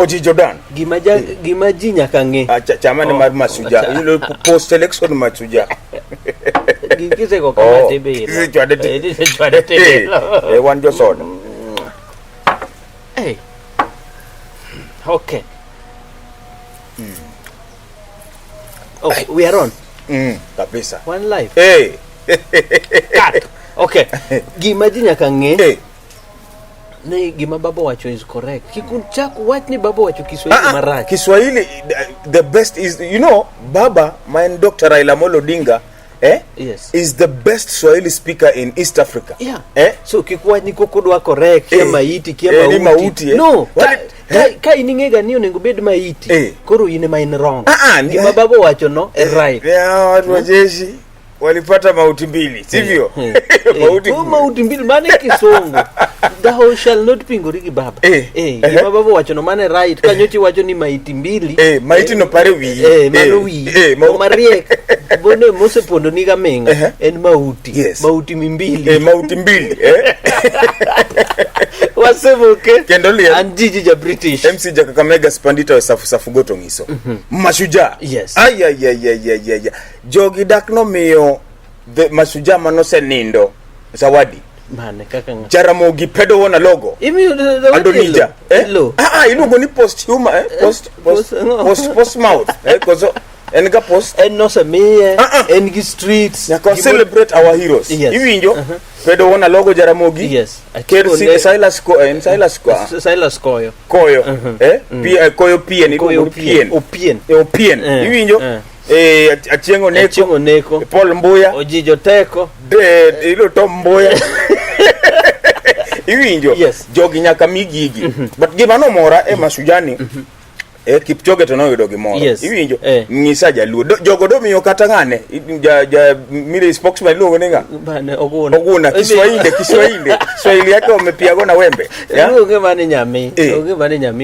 Oji Jordan. Gima ji nyaka ng'e. Chama ne mar Masuja. Post election Masuja. Kise go kama tebe. Kise chwade tebe. Wan jo soda. Hey. Okay. Okay, we are on. Kabisa. One life. Hey. Cut. Okay. Gima ji nyaka ng'e. Ne gima baba wacho is correct. Kikunchak what ni baba wacho Kiswahili marach. Kiswahili the best is, you know, Baba, my Dr. Raila Amolo Odinga, yes, is the best Swahili speaker in East Africa. Yeah. So kikuwa ni kukudwa correct, kia maiti, kia mauti. No. Ka iningega niyo nengo bed maiti. Kuru ine main wrong. Gima baba wacho no, right. Yeah, watu wajeshi walipata mauti mbili, sivyo? Mauti mbili mane Kisongo. Thou shall not pingorigi baba. Gima baba wacho no mane right. Kanyochi wacho ni maiti mbili. Maiti no pare wi. Mano wi. Mariek. Bone mose pondo niga menga. En mauti. Yes. Mauti mbili. Mauti mbili. Wasemuke. Kendolia. Anjiji ja British. MC Jakakamega Spandita safu goto ngiso. Mashujaa. Yes. Ay. Jogi dak no miyo the Mashujaa manose nindo. Zawadi. Mane kaka nga. Jaramogi pedo wona logo. Imi Adonija. Hello. Ilugo ni post humor, post mouth. Kozo enga post. No se miye. Engi streets. Yako celebrate our heroes. Yes. Iwinjo. Pedo wona logo Jaramogi. Yes. Kersi Silas Koyo. Koyo Pien. Iwinjo. Achiengo Neko. Paul Mbuya. Ojijo Teko. Ilo Tom Mbuya. Iwinjo. Yes. Jogi nyaka migigi. But gima no mora Mashujani. Kipchoge to no yudo gimoro. Yes. Iwinjo. Ngisa jaluo. Jogo do miyo kata ngane. Mire spokesman luongo ninga. Bane Oguna. Kiswahili yake wamepiago na wembe. Onge mane nyami.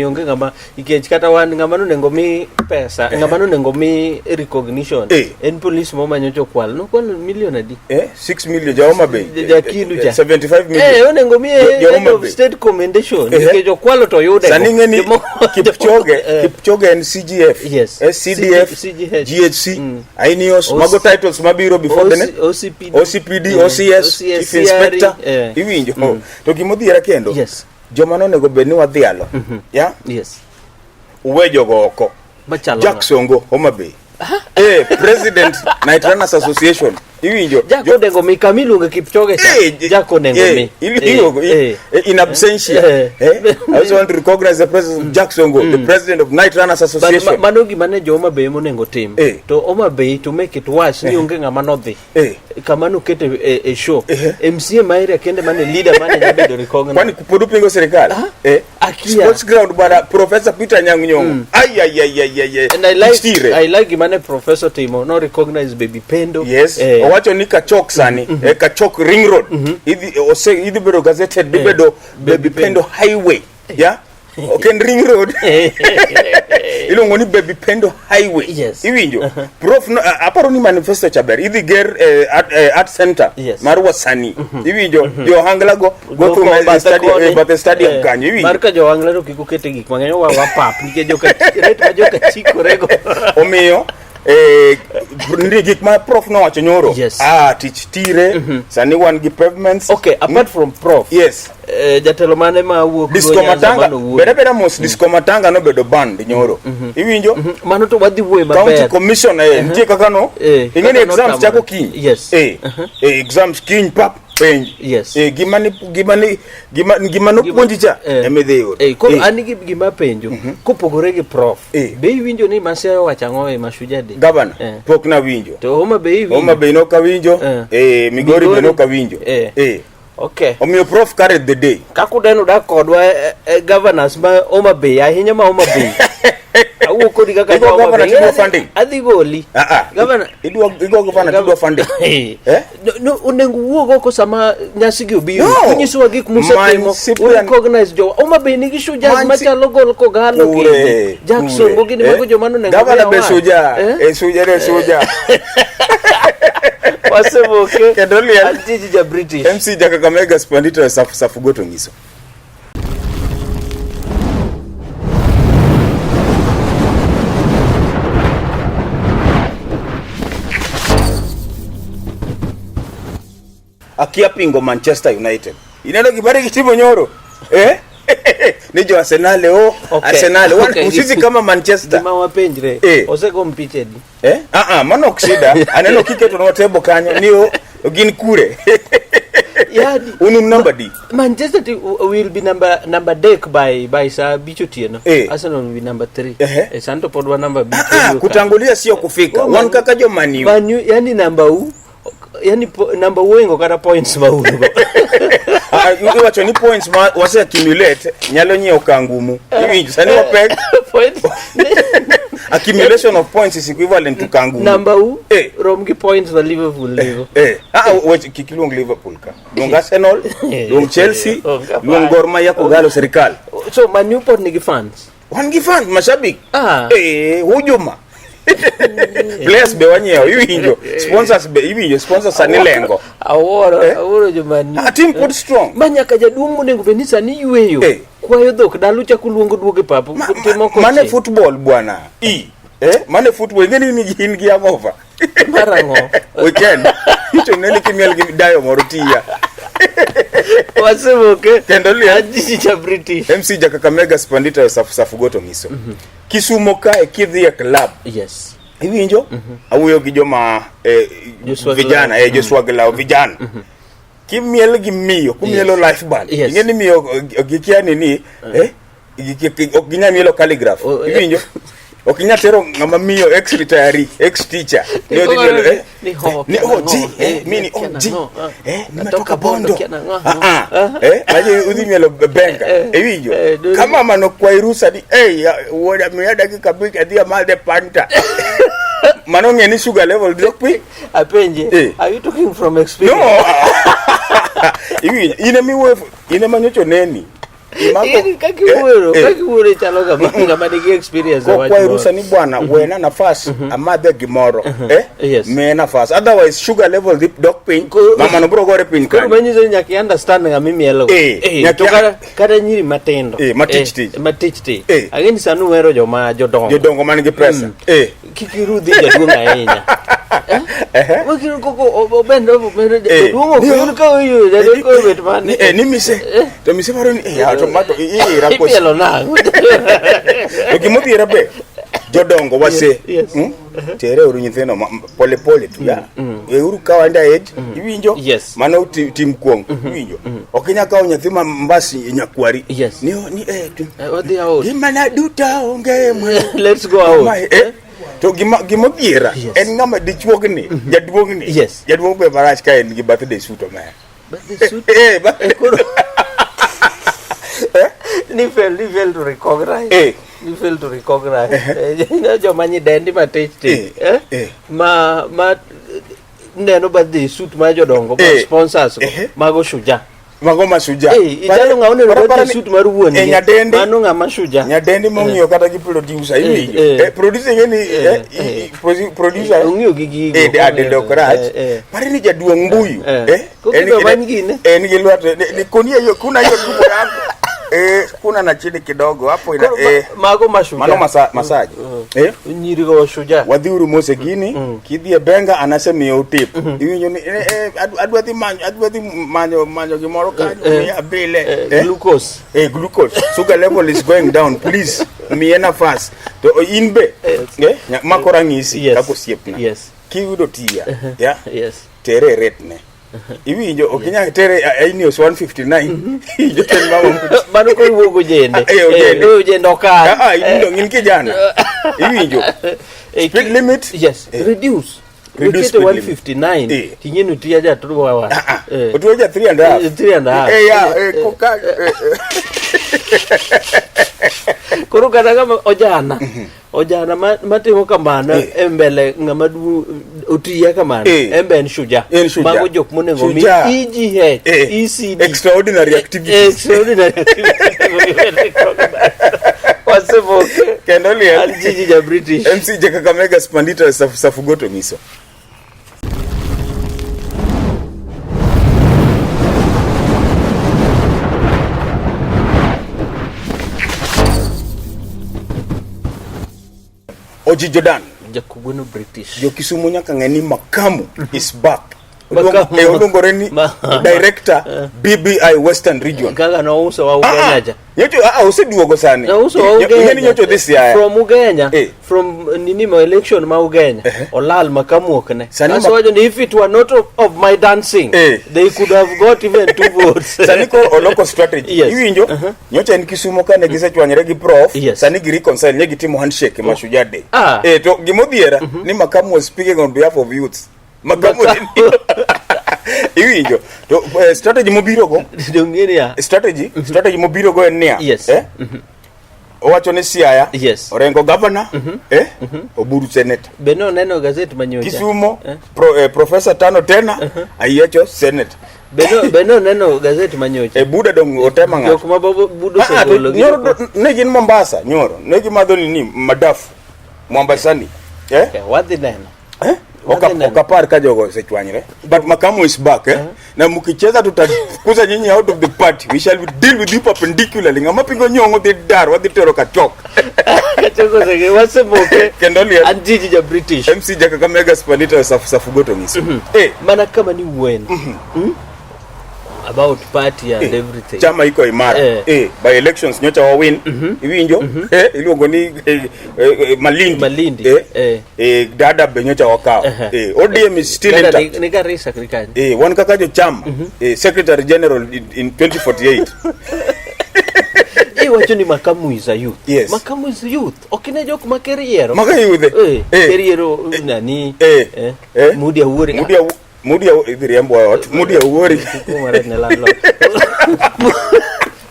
Onge ngama ikech kata wan ngama no nengo mi pesa. Ngama no nengo mi recognition. En police mo manyocho kwal. No kwal million adi. 6 million Jahoma Bay. Jakilu ja. 75 million. Onengo mi head of state commendation. Ikejo kwalo to yude. Saningeni Kipchoge and CGF. Yes. CDF. GHC. Ainios. Mago titles mabiro before the OCPD, OCS, Chief Inspector. Iwinjo. To gimodhiera kendo. Yes. Jomano nego bedni wadhialo. Yeah? Yes. Uwe jogo oko. Jack Songo, Homa Bay. President Night Runners Association. Iwinjo. Jako dengo mi Kamilu Kipchoge. Jako dengo mi. In absentia. I also want to recognize the president of Jack Songo, the president of Night Runners Association. Manogi manager Homa Bay mo nengo team. To Homa Bay to make it worse ni unge ngama nodhi. Kamanu kete a show. MCA Maire kende mane leader mane jabedo recognize. Kwani kupodu pingo serikali? Sports ground bwana Professor Peter Nyang'nyongo. And I like mane Professor Timo no recognize baby Pendo. Yes. Wacho ni kachok sani. Kachok ring road. Idi bedo gazetted bedo baby Pendo highway. Yeah. Okay, ring road. Ilongo ni baby Pendo highway. Yes. Iwinjo. Prof no aparo ni manifesto chaber. Idi ger art center. Yes. Marwa sani. Iwinjo. Jo hangla go to my stadium but the stadium kanyo. Iwinjo. Marka jo hangla ro kikukete gik mangenyo wa pap nike joka chiko rego. Omiyo gik ma prof no wacho nyoro. Yes. Teach tire. Sani wan gi pavements. Okay, apart from prof. Yes. Jatelo mane ma wuok Disco Matanga. Beda mos Disco Matanga no bedo band nyoro. Iwinjo? Mano to wadhi wuoye maber. County Commission nitie kaka no. Ingeni exams chako kiny. Yes. Exams kiny pap penj. Yes. Gimano puonji cha emedhiyo. Koro ani gima penjo kopogore gi prof. Be iwinjo ni Masiaya wachango Mashujaa Day. Governor pok na winjo. To Homa Bay no ka winjo. Migori be no ka winjo. Okay. Omiyo prof carried the day. Kakudeno da kodwa governors ma Homa Bay ahinya ma Homa Bay. Awuok di kaka governor tido funding. Adhi goli. Governor igo governor tido funding. No unengo wuogo ko sama nyasi gi obiro. Kunyiso gik musetimo. Recognize jo Homa Bay nigi shujaa machalo gol ko galo gi. Jackson go gini mago jomano nengo. Governor be shujaa. Shujaa. Wasemuke. Kendolia. Anjiji ja British. MC Jakakamega Spandita safu goto ngiso. akia pingo Manchester United. Ineno gibari kitimo nyoro. Ni jo Arsenal Arsenal usisi kama Manchester. Dima wapenjre. Ose competed. Mano kusida. Aneno kiketo no table kanyo niyo gin kure. Yani unum number D. Manchester will be number deck by Sir Bichotieno. Arsenal will be number 3. Santo podwa number B. Kutangulia sio kufika. Wan kaka jo Manu. Yani number wengo kata points maugo. Wacho ni points wase accumulate nyalo nyeo kangumu. Hivi sani wapek points. Accumulation of points is equivalent to kangumu. Number romgi points the Liverpool level. Wacho kikiluong Liverpool ka. Luong Arsenal, luong Chelsea, luong Gor Mahia kogalo serikal. So Man Newport nigi fans. Wan gi fans mashabik. Hujuma. Players be wanyeo iwinjo sponsors be iwinjo sponsors ani lengo aworo jomani a team put strong manyaka jaduong monego venisa ni yueyo kwayo dhok dalu cha kuluongo duoge papo timo ko mane football bwana mane football ngeni ni gin gi amova marango weekend hicho nene kimiel gi dayo morotia wasemoke kendo ajiji cha British MC Jakakamega Spandita safu goto miso Kisumo ka kidhi club yes iwinjo awuyo gi joma vijana Joshua Glao vijana kimiel gi miyo kumielo life band ingeni miyo gikiani ni ginya mielo calligraph iwinjo okinya tero ngama miyo ex retiree ex teacher ndio ndio mini nimetoka Bondo aje udhimielo benga ewijo kama mano kwa irusa ni woda miada kikabika dia malde panta mano ngeni sugar level drop apenje are you talking from experience no iwi ine manyocho neni kakiwero chalo kama nigi experience kwa irusa ni bwana wena nafasi amadhe gimoro me nafasi otherwise sugar level dip dog pin mama no bro gore pin kan manyizo nyaki understand nga mimi elo to kata nyiri matendo matichti ageni sanu wero jodongo man gi pesa kikirudhi jaduonga ahinya wakiro koko obendo duongo kuruka uyu jadoko betmani ni mise to mise maro ni tomato rapos ipelo na okimodhi rabe jodongo wase tere uru nyitheno pole tu ya uru kawanda age iwinjo mano tim kuong iwinjo okinya kawo nyathi mbasi nyakwari ni gimana duta onge let's go out to gimobira en ngama dichuogni jaduongni jaduong be barach ka en gi birthday suit ma birthday suit ni fail to recognize ni fail to recognize jo manyi dendi matechti ma neno birthday suit ma jodongo sponsors mago shuja mago masuja italo ngaone birthday suit mar wuon mano ngama shuja nyadendi mongiyo kata gi producer iwi producer ngeni producer ongiyo gi adedokrach pare ni jaduong mbuyu en gi lwate ni konia yo kuna yo tubo yangu kuna na chini kidogo hapo ina mago mashuja mano masaji nyiri go shuja wadhiuru mose gini kidhie benga anasema utip iwinjo ni adwadhi manyo gimoro kanyo ya bile glucose sugar level is going down please miena fast to inbe makora ngisi kako siepna kiudo tia tere retne iwinjo okinya tere ainios 159 ijo ten mama mano ko wuogo jende jendo ka indo ngin kijana iwinjo speed limit reduce 159 tinyenu tia ja tuwa wa otuja 3.5 koka koro kana kama ojana matimo kamano embele ngama otiya kamano emben shuja mago jok monengo mi EGH ECD extraordinary activity wasemoke kendoli aljiji ja British MC Jakakamega Spandita safu goto miso Oji Jordan Jakubuno British yo Kisumu nyaka ngeni Makamu is back oluongore ni director BBI Western Region. Kaka no uso wa Ugenya. Nyocho useduogo sani. No uso wa Ugenya. Nyocho this year. From Ugenya. From nini election ma Ugenya. Olal makamuok ne. That's why if it were not of my dancing, they could have got even 2 votes. Sani ko oloko strategy. Iwinjo nyocha en Kisumo kane gisechwanyre gi prof. Sani gi reconcile ne gitimo handshake Mashujaa Day. To gimodhiera ni Makamu was speaking on behalf of youths. Makamu iwinjo to strategy mobiro go strategy mobiro go en nia owacho ni Siaya orengo governor oburu senate beno neno gazette manyocha Kisumo professor Tano tena ayecho senate beno neno gazette manyocha buda dong otema ng'ato kuma budo segolo nyoro ne gin Mombasa nyoro ne gimadho ni madafu Mombasani wadhi neno okapar ka jogo sechwanyre but Makamu is back na mukicheza tutakuza nyinyi out of the party. We shall deal with you perpendicularly. Ngama pingo nyongo de dar wadhi tero kachok kachoko sege wasemoke kendoli anjiji ja British MC Jaka Kamega Spalita safugoto ngisi mana kama ni when about party and everything chama iko imara by elections nyocha wa win iwinjo iluongo ni Malindi dada be nyocha wakao ODM is still intact ni Garissa krikani wan kaka jo chama secretary general in 2048 wacho ni Makamu is a youth. Makamu is youth. Okine jok makeriero keriero nani Mudia Uwori Mudia idhiriambo wat Mudia Uwori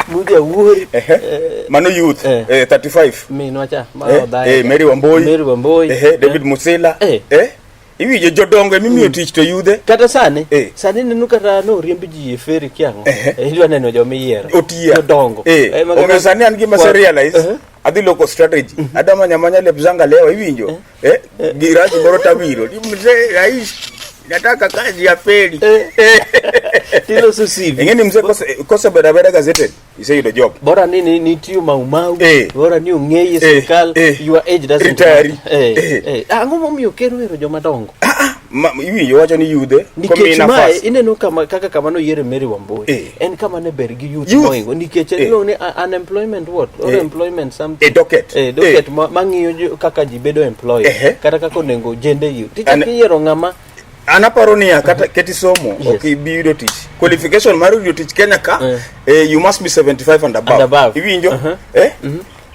Mudia Uwori mano youth 35 minwacha Mary Wamboi David Musela iwije jodongo mimiyo tich to yudhe kata sani nenu kata no riembi ji feri kiango idwa neno jomiyiero jodongo onge sani an gima se realize adhi loko strategy adama nyamanya lepzanga leo iwinjo giraji moro tawiro mzee aish nataka kazi ya feri tilo susivi ngeni mzee kosa beda gazette iseyudo job bora nini ni tiu mau bora ni ungeye serikal your age doesn't angomo miyo kero joma dongo iwinjo wacho ni yudhe komi nafasi ineno kama kaka kama no yere Mary Wamboi en kama ne bergi youth moingo nikech no ne unemployment what or employment something docket mangiyo kaka ji bedo employed kata kaka onengo jende youth tichakiero ngama anaparonia kata keti somo okibiro tich qualification mar yudo tich Kenya ka you must be 75 and above iwinjo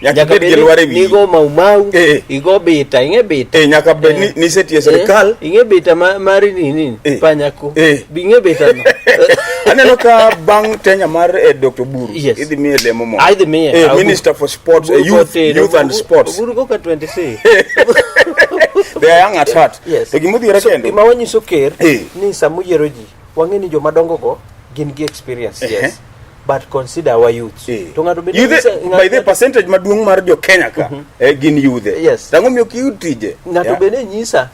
nyaka bed gelware wi nigo mau igo beta inge beta nyaka bed ni setie serikal inge beta mari nini panyako binge beta no aneno ka bang tenya mar Dr. Buru idhi miye lemo mo minister for sports youth and sports Buru go ka 26 they are young at heart to gimodhiera kendo imawanyiso ker ni samuyiero ji wangeni joma dongo go gin gi experience but consider our youth to ngado by the percentage maduong mar jo Kenya ka gin youth tango miyo ki tije ngado bene nyisa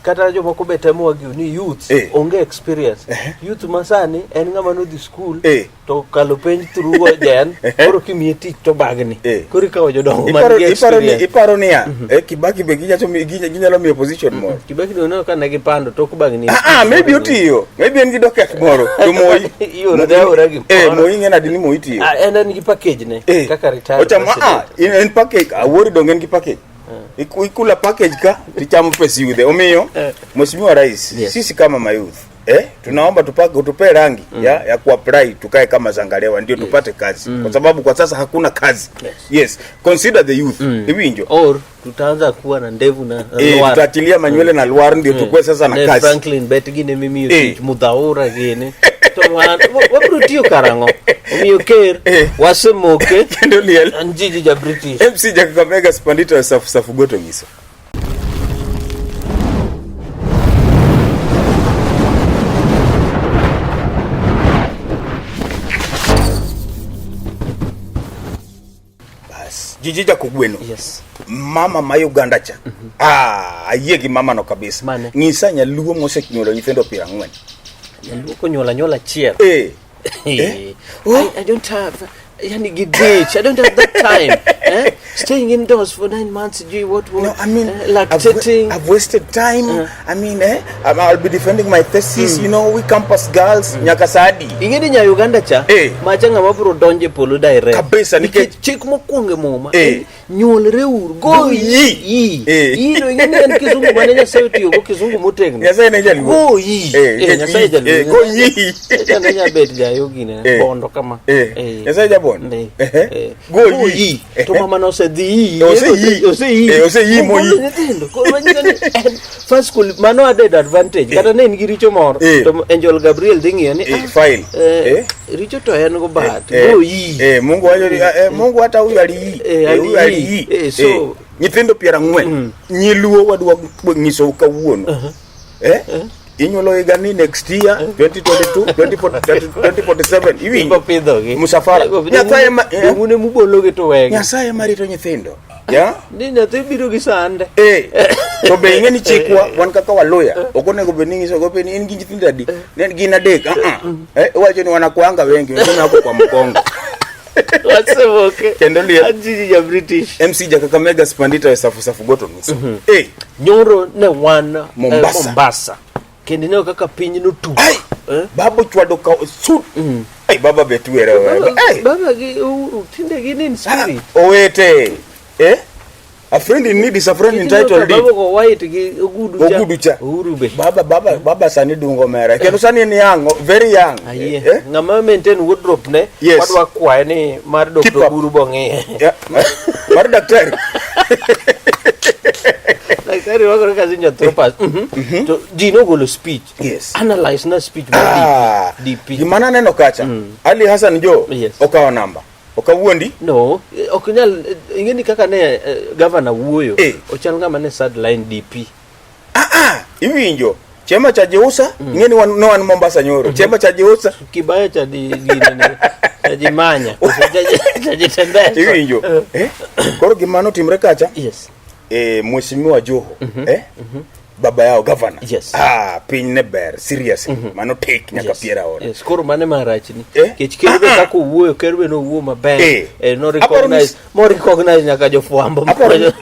kata jo moko betemo wagi ni youth onge experience youth masani en ngama no di school to kalo penj through jen koro kimiye tich to bagni koro ka jo dongo mar experience iparonia Kibaki be ginyalo miyo position more Kibaki no kana gi pando to kubagni maybe otiyo maybe en gi docket moro to moi iyo ora gi moi ngena dini moi tiyo en gi package ne kaka retire ochama en package awori dongen gi package ikula package ka tichamo pesa yudhe omiyo mheshimiwa rais sisi kama mayouth tunaomba tupe rangi ya kuapply tukae kama Zangalewa ndio tupate kazi kwa sababu kwa sasa hakuna kazi consider the youth iwinjo or tutaanza kuwa na ndevu na luar tutatilia manywele na luar ndio tukue sasa na kazi Franklin Betgine mimi yo mudhaura gene to wabrutio karango omiyo ker wasemoke kendo liel anjiji ja British MC Jaka Kamega Spandito safugoto ngiso Jijija kugweno mama ma Uganda cha ayegi mama no kabisa ngisa nyaluo mose kinyolo nyithendo 40 nyaluo konyola chier I don't have yani gidich. I don't have that time. Staying indoors for 9 months, what No, I mean, lactating. I've wasted time. I mean, I'll be defending my thesis. You know, we campus girls, Nyakasadi. Ingeni nya Uganda cha, machanga mapuro donje polo direct. Kabisa, chik mokwonge moma. Nyuolre ur, go yi. No ingeni en kizungu manenya sayo tiyo, go kizungu mutegno. Nyasaye neja ligo. Go yi. Nyasaye jalugo. Go yi. Nyasaye bet jayo gine, bondo kama. Nyasaye jabon. Go yi. To mama no se di ose yi mo yi first school mano added advantage kata ne ngi richo moro to Angel Gabriel dingi ni file richo to en go bat go yi Mungu wajo Mungu hata huyu ali yi so nyithindo piera ngwen nyiluo wadwa ngiso kawuono inyolo igani next year 2022 2047 iwi pidho gi musafara Nyasaye mune mubologe to wege Nyasaye marito nyithindo ya ni nyathi biro gi sande to be ingeni chikwa wan kaka waloya okonego be ningi so gope ni in gi nyithindo adi ne gin adek wacho ni wanakuanga wengi wengine hapo kwa mkongo wasevoke kendo lia ajiji ya British MC Jakaka Mega Spandita safu goto nusu nyoro ne wan Mombasa kendi ne kaka piny no tu babo chwado ka sut baba betuera baba gi tinde gi nin siri owete a friend in need is a friend entitled baba go white gi ogudu cha urube baba sani dungo mera kendo sani ni yango very young ngama maintain wardrobe ne wadwa kwae ni mar Dr. Guru bonge mar daktari daktari wako kazi nyotropas to dino golo speech analyze na speech DP gimana neno kacha Ali Hassan Jo okawa namba okawuondi no okunyal ingeni kaka ne governor wuoyo ochal ngama ne sideline DP iwinjo chema cha Jeusa ingeni no an Mombasa nyoro chema cha Jeusa kibaya cha gine ajimanya ajitembea iwinjo koro gimano timre kacha mheshimiwa Joho baba yao governor piny ne ber seriously mano take nyaka piera ora koro mane marachni kech kerbe kako wuoyo kerbe no wuo maber no recognize nyaka jofwambo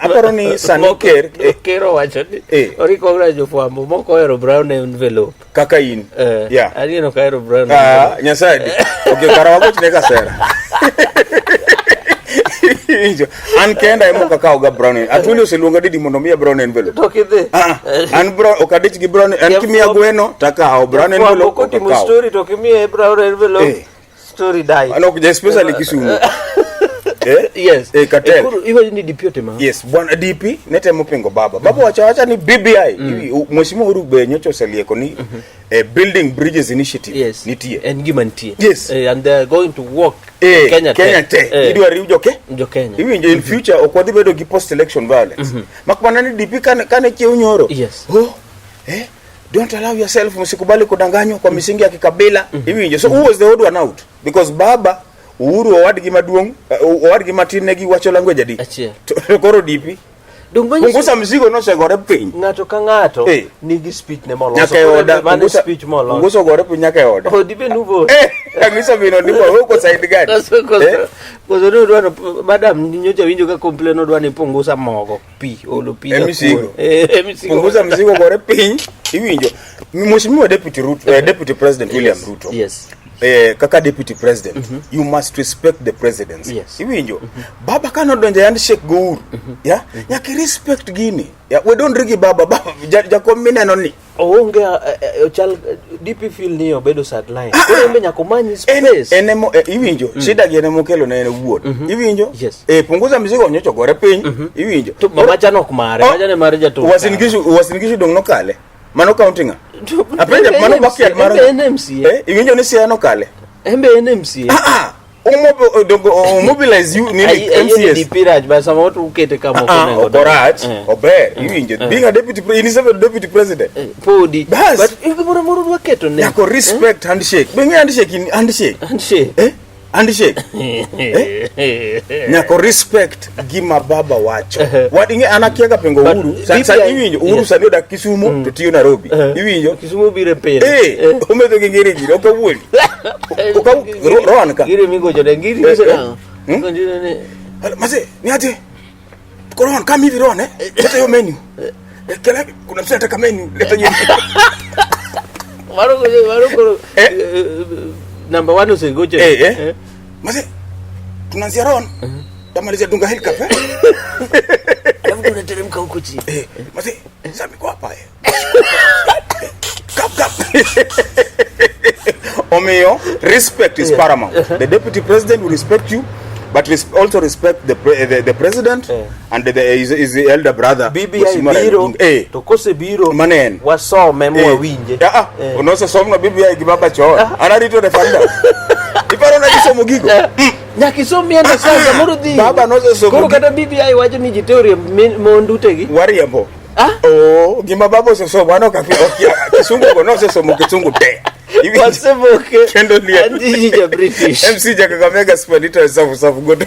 aparo ni Sanoker kero wacho ni recognize jofwambo moko ero brown envelope kaka in ali no kaero brown Nyasaye okay karawago chineka sera an kenda emo kakao ga brown atuli oseluonga didi mondo miya brown envelope to kidhi an brown okadich gi brown an kimia gweno takao brown envelope ko timo story to kimia brown envelope story die ano kuja especially Kisumu yes katel iwe ni DP tema yes bwana DP netemo pengo baba wacha ni BBI mheshimiwa Uhuru be nyocho selieko ni building bridges initiative nitie and gimantie and they are going to work Kenya idwa riu jo Kenya iwinjo in future okwadhi bedo gi post election violence makwana ni DP kane cheu nyoro don't allow yourself msikubali kudanganywa kwa misingi ya kikabila iwinjo so who was the odd one out because baba Uhuru owadgi maduong owadgi matin ne gi wacho language adi koro DP Pungusa mzigo no segore piny ngato ka ngato nigi speech ne moloso nyaka yoda mane speech moloso punguso gore piny nyaka yoda dibe nubo angisa bino ndipo huko side gani kozo no dwano madam nyocha winjo ka complain odwani pungusa mogo pi olo pi mzigo pungusa mzigo gore piny iwinjo mheshimiwa deputy president William Ruto kaka deputy president you must respect the presidency iwinjo baba kana donja handshake go uru nyaki respect gini we don't rigi baba jakom mineno ni onge chal DP feel ni obedo sideline ko nyako manyi space enemo iwinjo shida gene mokelo na ene wuon iwinjo punguza mzigo nyocho gore piny iwinjo to mama chano kumare majane mare jato wasingishu dong no kale mano countinga apenda mano bakia maro NMC iwinjo ni siano kale NMC mobilize you ni MCS DP raj ba sama watu ukete kama uko okoraj ober iwinjo being a deputy president podi but ikubura muru waketo ne yako respect handshake bengi handshake handshake. Nyako respect gima baba wacho. Wadinge anakiaga pengo Uhuru. Sasa iwinjo Uhuru sani odak Kisumu to tiyo Nairobi. Iwinjo Kisumu bire pere. Umeto ngiri giro okawuoli. Ron ka. Giri mingo jode ngiri bisa. Mase niaje. Koron kama hivi Ron leta hiyo menu. Kila kuna mtu anataka menu leta hiyo. Waro number 1 usigoje. Mase tunaanzia Ron. Tamalizia dunga hili kafe. Hebu tunateremka huko chini. Mase sasa mko hapa Kap. Omeo, respect is paramount. The deputy president will respect you, but also respect the president and his elder brother. BBI biro tokose biro manen wasome mwawinje. Unoso somno BBI gibaba cho. Anarito the fanda. Iparo na kisomo gigo. Nyakisomo enda sasa murudhi. Baba noso somo. Koro kata BBI waje ni jiteorie mondutegi. Wariambo. Gima babo soso bwana kakia kisungu kono somo kisungu te. Wasemoke. Kendo lia. Andi ya British. MC Jakakamega Spanish safu godo.